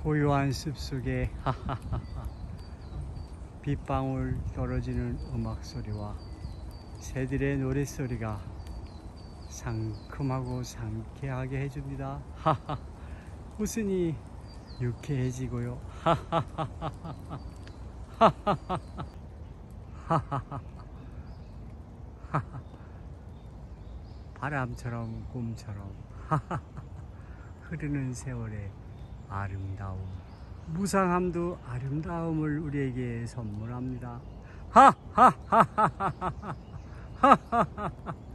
고요한 숲속에 빗방울 떨어지는 음악 소리와 새들의 노랫소리가 상큼하고 상쾌하게 해줍니다. 웃으니 유쾌해지고요. 바람처럼 꿈처럼 흐르는 세월의 아름다움, 무상함도 아름다움을 우리에게 선물합니다. 하하하하하하하하하.